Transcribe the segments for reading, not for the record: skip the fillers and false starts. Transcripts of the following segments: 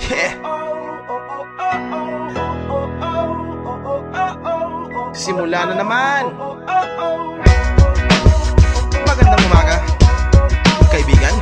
Yeah. Simula na naman. Magandang umaga, kaibigan.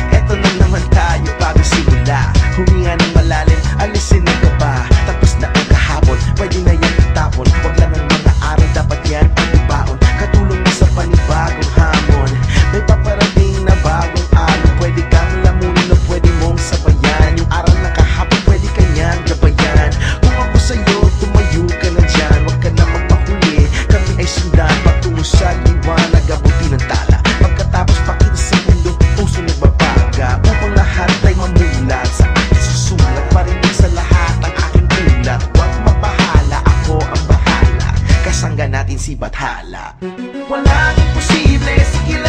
Eto na naman tayo bago simula. Huminga ng malalim, alisin ang kaba. Tapos na ang kahapon, pwede na yan itapon. Wag lang ang mga araw, dapat yan ibaon. Katulong mo sa panibagong hamon. May paparating na bagong araw. Pwede kang lamunin o pwede mong sabayan. Yung araw na kahapon, pwede kanyang gabayan. Kung ako sa'yo, tumayo ka na dyan. Wag ka na magpahuli, kami ay sundan patungo sa liwanag, abutin ng tala. Pagkatapos pakita sa mundo, puso nagbabaga. Upang lahat ay mamulat sa aking susulat. Parinig sa lahat ang aking ulat. Huwag mabahala, ako ang bahala. Kasangga natin si Bathala. Walang imposible, sige lang.